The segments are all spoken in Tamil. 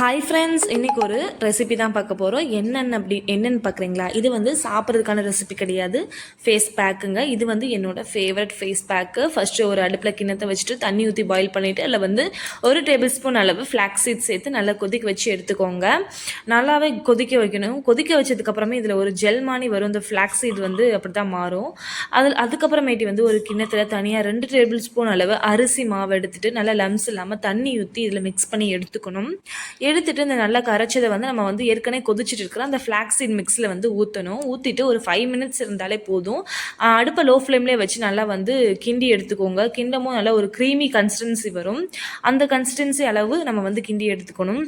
ஹாய் ஃப்ரெண்ட்ஸ், இன்றைக்கி ஒரு ரெசிபி தான் பார்க்க போகிறோம். என்னென்னு பார்க்குறீங்களா? இது வந்து சாப்பிட்றதுக்கான ரெசிபி கிடையாது, ஃபேஸ் பேக்குங்க. இது வந்து என்னோடய ஃபேவரட் ஃபேஸ் பேக்கு. ஃபஸ்ட்டு ஒரு அடுப்பில் கிண்ணத்தை வச்சுட்டு தண்ணி ஊற்றி பாயில் பண்ணிவிட்டு அதில் வந்து 1 டேபிள் ஸ்பூன் அளவு ஃப்ளாக்ஸ் சீட் சேர்த்து நல்லா கொதிக்க வச்சு எடுத்துக்கோங்க. நல்லாவே கொதிக்க வைக்கணும். கொதிக்க வச்சதுக்கப்புறமே இதில் ஒரு ஜெல் மானி வரும். இந்த ஃப்ளாக்ஸ் சீட் வந்து அப்படி தான் மாறும். அதுக்கப்புறமேட்டி வந்து ஒரு கிண்ணத்தில் தனியாக 2 டேபிள் ஸ்பூன் அளவு அரிசி மாவு எடுத்துகிட்டு நல்லா லம்ஸ் இல்லாமல் தண்ணி ஊற்றி இதில் மிக்ஸ் பண்ணி எடுத்துக்கணும். எடுத்துட்டு இந்த நல்லா கரைச்சதை வந்து நம்ம வந்து ஏற்கனவே கொதிச்சுட்டு இருக்கிற அந்த ஃப்ளாக்ஸீட் மிக்ஸில் வந்து ஊற்றிட்டு ஒரு 5 மினிட்ஸ் இருந்தாலே போதும். அடுப்பை லோ ஃப்ளேம்லேயே வச்சு நல்லா வந்து கிண்டி எடுத்துக்கோங்க. கிண்டமும் நல்லா ஒரு க்ரீமி கன்சிஸ்டன்சி வரும். அந்த கன்சிஸ்டன்சி அளவு நம்ம வந்து கிண்டி எடுத்துக்கணும்.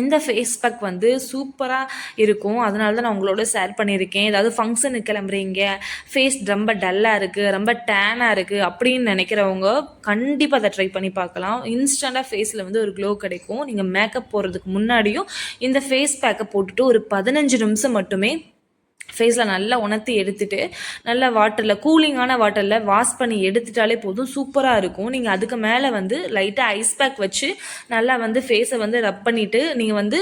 இந்த ஃபேஸ் பேக் வந்து சூப்பராக இருக்கும். அதனால தான் நான் உங்களோட ஷேர் பண்ணியிருக்கேன். ஏதாவது ஃபங்க்ஷனுக்கு கிளம்புறீங்க, ஃபேஸ் ரொம்ப டல்லாக இருக்குது, ரொம்ப டேனாக இருக்குது அப்படின்னு நினைக்கிறவங்க கண்டிப்பாக அதை ட்ரை பண்ணி பார்க்கலாம். இன்ஸ்டண்ட்டாக ஃபேஸில் வந்து ஒரு க்ளோ கிடைக்கும். நீங்கள் மேக்கப் போடுறதுக்கு முன்னாடியும் இந்த ஃபேஸ் பேக்கை போட்டுட்டு ஒரு 15 நிமிஷம் மட்டுமே ஃபேஸில் நல்லா உணர்த்தி எடுத்துகிட்டு நல்லா கூலிங்கான வாட்டரில் வாஷ் பண்ணி எடுத்துட்டாலே போதும், சூப்பராக இருக்கும். நீங்கள் அதுக்கு மேலே வந்து லைட்டாக ஐஸ் பேக் வச்சு நல்லா வந்து ஃபேஸை வந்து ரப் பண்ணிவிட்டு நீங்கள் வந்து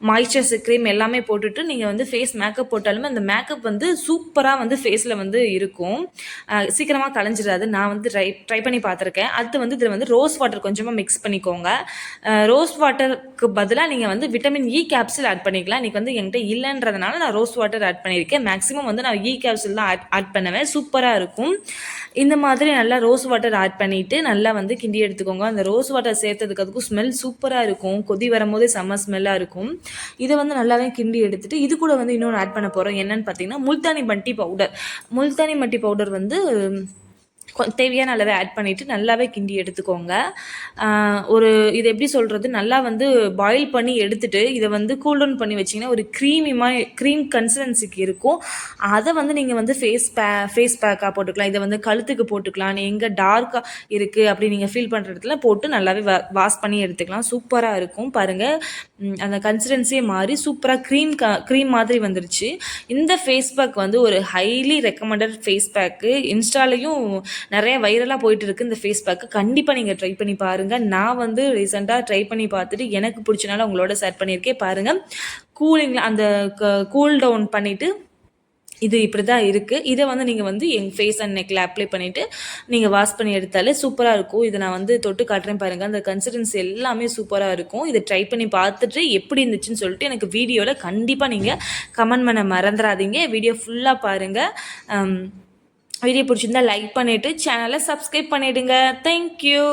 மாய்ஸ்சரைசர் க்ரீம் எல்லாமே போட்டுட்டு நீங்கள் வந்து ஃபேஸ் மேக்கப் போட்டாலுமே அந்த மேக்கப் வந்து சூப்பராக வந்து ஃபேஸில் வந்து இருக்கும். சீக்கிரமாக கலைஞ்சிடாது. நான் வந்து ட்ரை பண்ணி பார்த்துருக்கேன். அடுத்து வந்து இதில் வந்து ரோஸ் வாட்டர் கொஞ்சமாக மிக்ஸ் பண்ணிக்கோங்க. ரோஸ் வாட்டருக்கு பதிலாக நீங்கள் வந்து விட்டமின் இ கேப்சூல் ஆட் பண்ணிக்கலாம். இன்றைக்கி வந்து என்கிட்ட இல்லைன்றதுனால நான் ரோஸ் வாட்டர் ஆட் பண்ணியிருக்கேன். மேக்ஸிமம் வந்து நான் இ கேப்சூல் தான் ஆட் பண்ணுவேன். சூப்பராக இருக்கும். இந்த மாதிரி நல்லா ரோஸ் வாட்டர் ஆட் பண்ணிவிட்டு நல்லா வந்து கிண்டி எடுத்துக்கோங்க. அந்த ரோஸ் வாட்டர் சேர்த்ததுக்கு அதுக்கும் ஸ்மெல் சூப்பராக இருக்கும். கொதி வரும்போதே செம்ம ஸ்மெல்லாக இருக்கும். இதை வந்து நல்லாவே கிண்டி எடுத்துகிட்டு இது கூட வந்து இன்னொன்று ஆட் பண்ண போகிறோம். என்னென்னு பார்த்தீங்கன்னா முல்தானி மட்டி பவுடர் வந்து தேவையான அளவை ஆட் பண்ணிவிட்டு நல்லாவே கிண்டி எடுத்துக்கோங்க. இது எப்படி சொல்கிறது, நல்லா வந்து பாயில் பண்ணி எடுத்துகிட்டு இதை வந்து கூல் டவுன் பண்ணி வச்சிங்கன்னா ஒரு க்ரீம் கன்சிஸ்டன்சிக்கு இருக்கும். அதை வந்து நீங்கள் வந்து ஃபேஸ் பேக்காக போட்டுக்கலாம். இதை வந்து கழுத்துக்கு போட்டுக்கலாம். எங்கே டார்க்காக இருக்குது அப்படி நீங்கள் ஃபீல் பண்ணுற இடத்துல போட்டு நல்லாவே வாஷ் பண்ணி எடுத்துக்கலாம். சூப்பராக இருக்கும். பாருங்கள், அந்த கன்சிஸ்டன்சியே மாறி சூப்பராக க்ரீம் மாதிரி வந்துருச்சு. இந்த ஃபேஸ் பேக் வந்து ஒரு ஹைலி ரெக்கமெண்டட் ஃபேஸ் பேக்கு. இன்ஸ்டாலையும் நிறைய வைரலாக போயிட்டு இருக்குது இந்த ஃபேஸ் பேக்கு. கண்டிப்பாக நீங்கள் ட்ரை பண்ணி பாருங்கள். நான் வந்து ரீசெண்டாக ட்ரை பண்ணி பார்த்துட்டு எனக்கு பிடிச்சனால உங்களோட ஷேர் பண்ணியிருக்கேன். பாருங்கள், அந்த கூல் டவுன் பண்ணிவிட்டு இது இப்படி தான் இருக்குது. இதை வந்து நீங்கள் வந்து எங்கள் ஃபேஸ் அண்ட் நெக்கில் அப்ளை பண்ணிவிட்டு நீங்கள் வாஷ் பண்ணி எடுத்தாலே சூப்பராக இருக்கும். இதை நான் வந்து தொட்டு காட்டுறேன் பாருங்கள். அந்த கன்சிஸ்டன்சி எல்லாமே சூப்பராக இருக்கும். இதை ட்ரை பண்ணி பார்த்துட்டு எப்படி இருந்துச்சுன்னு சொல்லிட்டு எனக்கு வீடியோவில் கண்டிப்பாக நீங்கள் கமெண்ட் பண்ண மறந்துடாதீங்க. வீடியோ ஃபுல்லாக பாருங்கள். வீடியோ பிடிச்சிருந்தா லைக் பண்ணிவிட்டு சேனலை சப்ஸ்கிரைப் பண்ணிவிடுங்க. தேங்க்யூ.